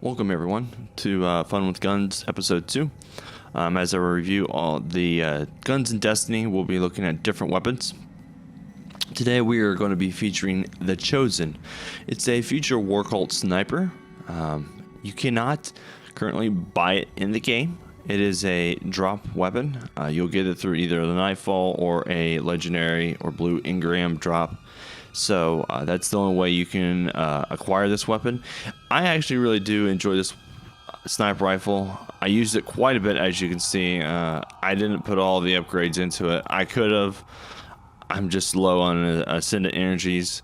Welcome everyone to Fun with Guns episode 2. As I review all the guns in Destiny, we'll be looking at different weapons. Today we are going to be featuring the Chosen. It's a future war cult sniper. You cannot currently buy it in the game. It is a drop weapon. You'll get it through either the Nightfall or a legendary or blue engram drop. So that's the only way you can acquire this weapon. I actually really do enjoy this sniper rifle. I used it quite a bit, as you can see. I didn't put all the upgrades into it. I could have. I'm just low on Ascendant Energies.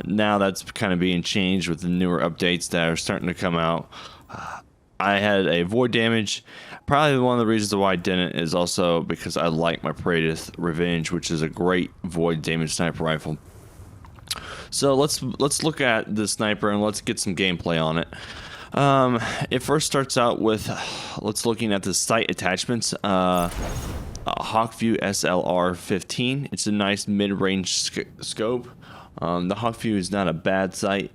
Now that's kind of being changed with the newer updates that are starting to come out. I had a void damage. Probably one of the reasons why I didn't is also because I like my Praedyth Revenge, which is a great void damage sniper rifle. So let's look at the sniper and let's get some gameplay on it. It first starts out with let's looking at the sight attachments. Hawkview SLR-15. It's a nice mid-range scope. The Hawkview is not a bad sight.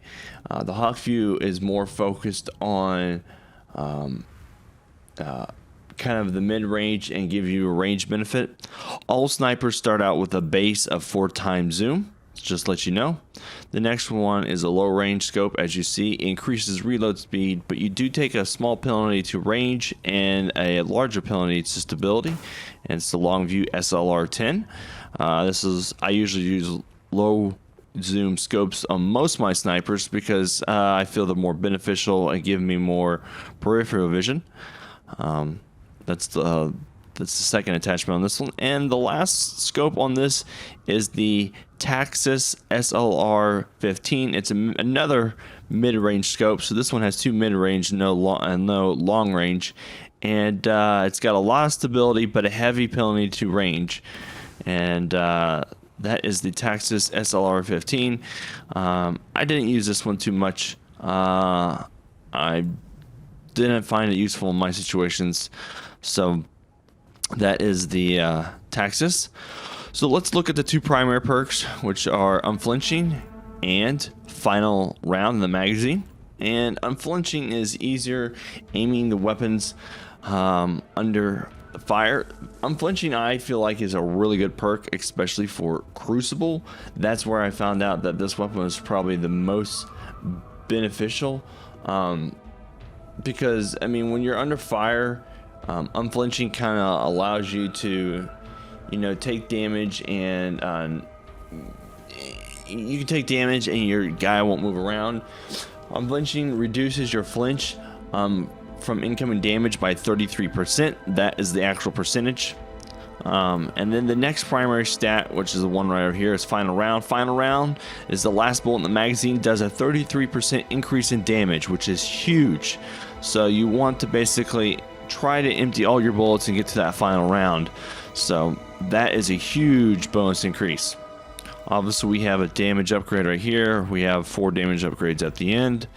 The Hawkview is more focused on kind of the mid-range and give you a range benefit. All snipers start out with a base of 4x zoom. Just to let you know. The next one is a low range scope. As you see, it increases reload speed, but you do take a small penalty to range and a larger penalty to stability, and it's the Longview SLR-10. I usually use low zoom scopes on most of my snipers because I feel they're more beneficial and give me more peripheral vision. That's the second attachment on this one. And the last scope on this is the Taxus SLR-15. It's another mid-range scope. So this one has two mid-range, no long range. And it's got a lot of stability, but a heavy penalty to range. And that is the Taxus SLR-15. I didn't use this one too much. I didn't find it useful in my situations. So that is the Taxus. So let's look at the two primary perks, which are Unflinching and Final Round in the magazine. And Unflinching is easier aiming the weapons under fire. Unflinching, I feel like, is a really good perk, especially for Crucible. That's where I found out that this weapon was probably the most beneficial. Because, I mean, when you're under fire, Unflinching kind of allows you to, take damage, and you can take damage and your guy won't move around. Unflinching reduces your flinch from incoming damage by 33%. That is the actual percentage. And then the next primary stat, which is the one right over here, is Final Round. Final Round is the last bullet in the magazine, does a 33% increase in damage, which is huge. So you want to basically try to empty all your bullets and get to that final round. So that is a huge bonus increase. Obviously, we have a damage upgrade right here. We have 4 damage upgrades at the end.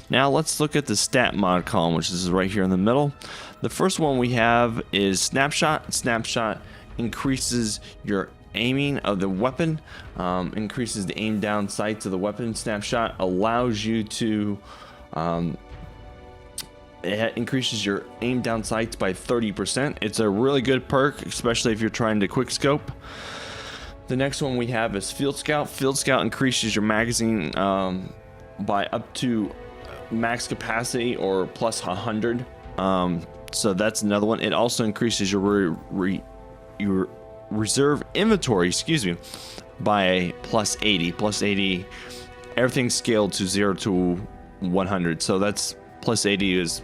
Now let's look at the stat mod column, which is right here in the middle. The first one we have is Snapshot. Snapshot increases your aiming of the weapon, increases the aim down sights of the weapon. Snapshot allows you to it increases your aim down sights by 30%. It's a really good perk, especially if you're trying to quick scope. The next one we have is Field Scout. Field Scout increases your magazine by up to max capacity or plus 100. So that's another one. It also increases your reserve inventory, by plus 80. Plus 80, everything's scaled to 0 to 100. So that's plus 80 is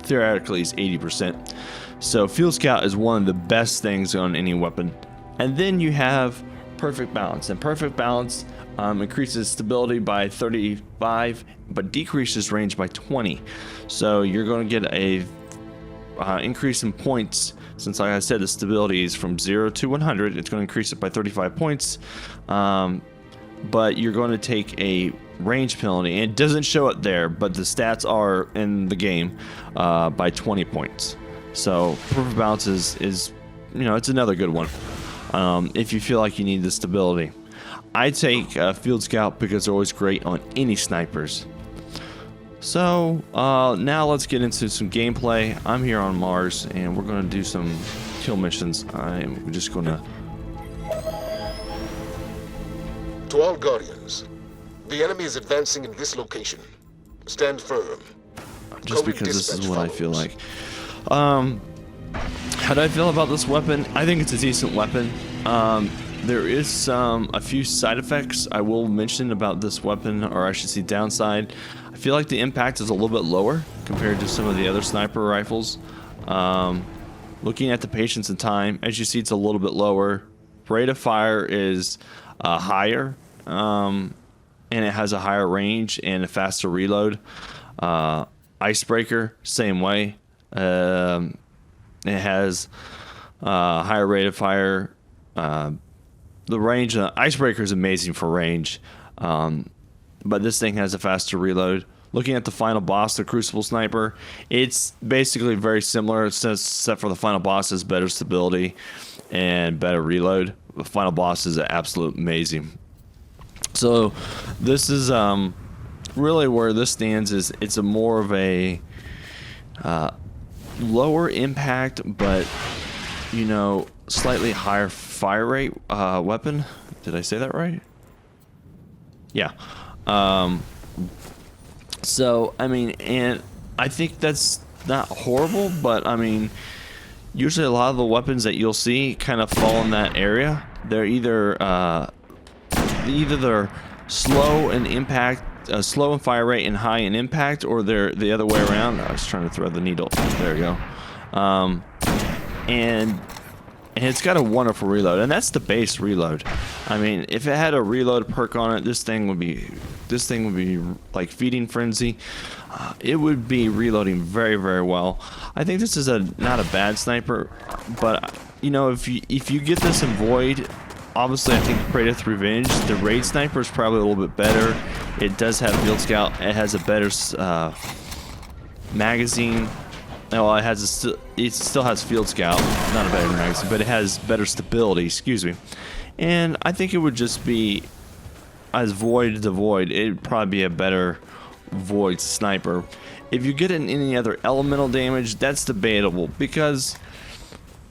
theoretically is 80%. So Field Scout is one of the best things on any weapon. And then you have Perfect Balance, and Perfect Balance increases stability by 35 but decreases range by 20. So you're going to get a increase in points. Since, like I said, the stability is from 0 to 100, it's going to increase it by 35 points. But you're going to take a range penalty, and it doesn't show it there, but the stats are in the game by 20 points. So Perfect Balance is it's another good one if you feel like you need the stability. I take Field Scout because they're always great on any snipers. So now let's get into some gameplay. I'm here on Mars, and we're going to do some kill missions. I'm just going to... To all Guardians, the enemy is advancing in this location. Stand firm. Just Code because this is dispatch what I follows. feel like. How do I feel about this weapon? I think it's a decent weapon. There is a few side effects I will mention about this weapon, or I should say downside. I feel like the impact is a little bit lower compared to some of the other sniper rifles. Looking at the patience and time, as you see, it's a little bit lower. Rate of fire is higher, and it has a higher range and a faster reload. Icebreaker, same way. It has higher rate of fire. The range, Icebreaker is amazing for range, but this thing has a faster reload. Looking at the final boss, the Crucible Sniper, it's basically very similar, except for the final boss has better stability and better reload. The final boss is absolute amazing. So this is really where this stands. Is it's a more of a lower impact, but you know, slightly higher fire rate weapon. Did I say that right? Yeah. So I mean, and I think that's not horrible, but I mean, usually a lot of the weapons that you'll see kind of fall in that area. They're either they're slow in impact, slow in fire rate and high in impact, or they're the other way around. I was trying to thread the needle. There we go. And it's got a wonderful reload, and that's the base reload. I mean, if it had a reload perk on it, this thing would be like Feeding Frenzy. It would be reloading very, very well. I think this is not a bad sniper, but you know, if you get this in Void, obviously I think Praetor's Revenge, the raid sniper is probably a little bit better. It does have Field Scout. It has a better magazine. No, it still has Field Scout, not a better magazine, but it has better stability, excuse me. And I think it would just be, as Void to Void, it'd probably be a better Void sniper. If you get in any other elemental damage, that's debatable, because,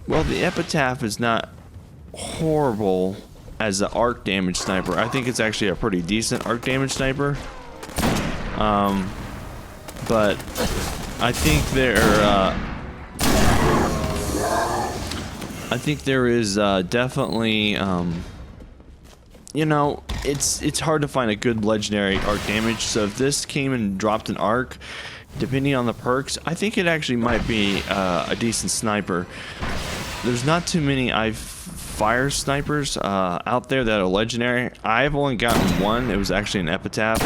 well, the Epitaph is not horrible as an arc damage sniper. I think it's actually a pretty decent arc damage sniper. But I think there is definitely, you know, it's hard to find a good legendary arc damage. So if this came and dropped an arc, depending on the perks, I think it actually might be a decent sniper. There's not too many fire snipers out there that are legendary. I've only gotten one. It was actually an Epitaph.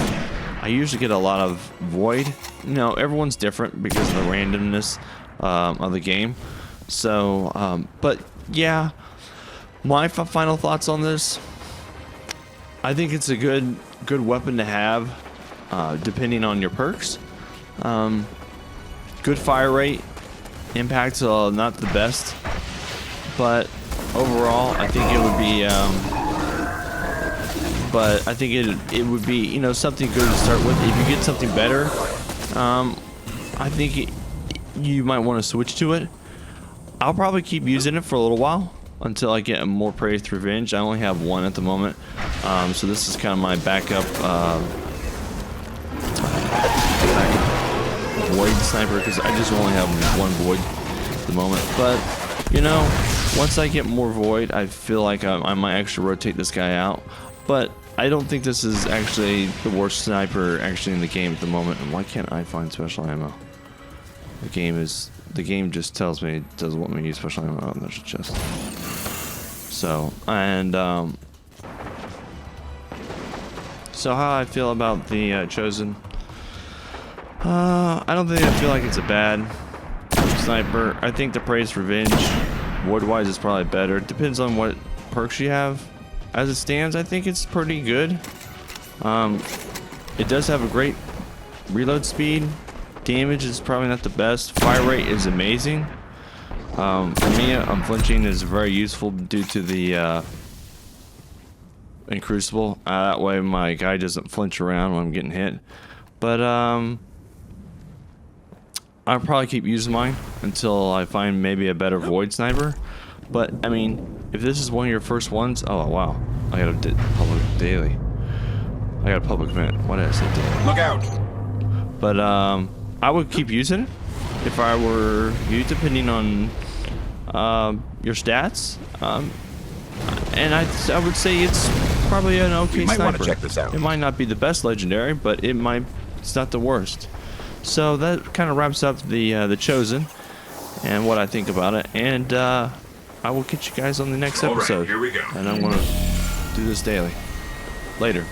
I usually get a lot of Void. You know, everyone's different because of the randomness of the game. So, but yeah, my final thoughts on this. I think it's a good weapon to have, depending on your perks. Good fire rate, impact's not the best, but overall, I think it would be. But I think it would be, you know, something good to start with. If you get something better, I think you might want to switch to it. I'll probably keep using it for a little while until I get a more Praetor's Revenge. I only have one at the moment, so this is kind of my backup Void sniper, because I just only have one Void at the moment. But you know, once I get more Void, I feel like I might actually rotate this guy out. But I don't think this is actually the worst sniper actually in the game at the moment. And why can't I find special ammo? The game just tells me it doesn't want me to use special ammo. Oh, there's a chest. So, and so how I feel about the Chosen? I don't think I feel like it's a bad sniper. I think the Praetor's Revenge, Void-wise, is probably better. It depends on what perks you have. As it stands, I think it's pretty good. It does have a great reload speed. Damage is probably not the best. Fire rate is amazing. For me, unflinching is very useful due to the in Crucible. That way my guy doesn't flinch around when I'm getting hit. But I'll probably keep using mine until I find maybe a better Void Sniper. But, I mean, if this is one of your first ones... Oh, wow. I got a public daily. I got a public event. What did I say daily? Look out! But, I would keep using it if I were you, depending on your stats. And I would say it's probably an okay You might sniper. want to check this out. It might not be the best legendary, but it's not the worst. So that kind of wraps up the Chosen and what I think about it. And I will catch you guys on the next All right, episode. here we go. And I'm gonna do this daily. Later.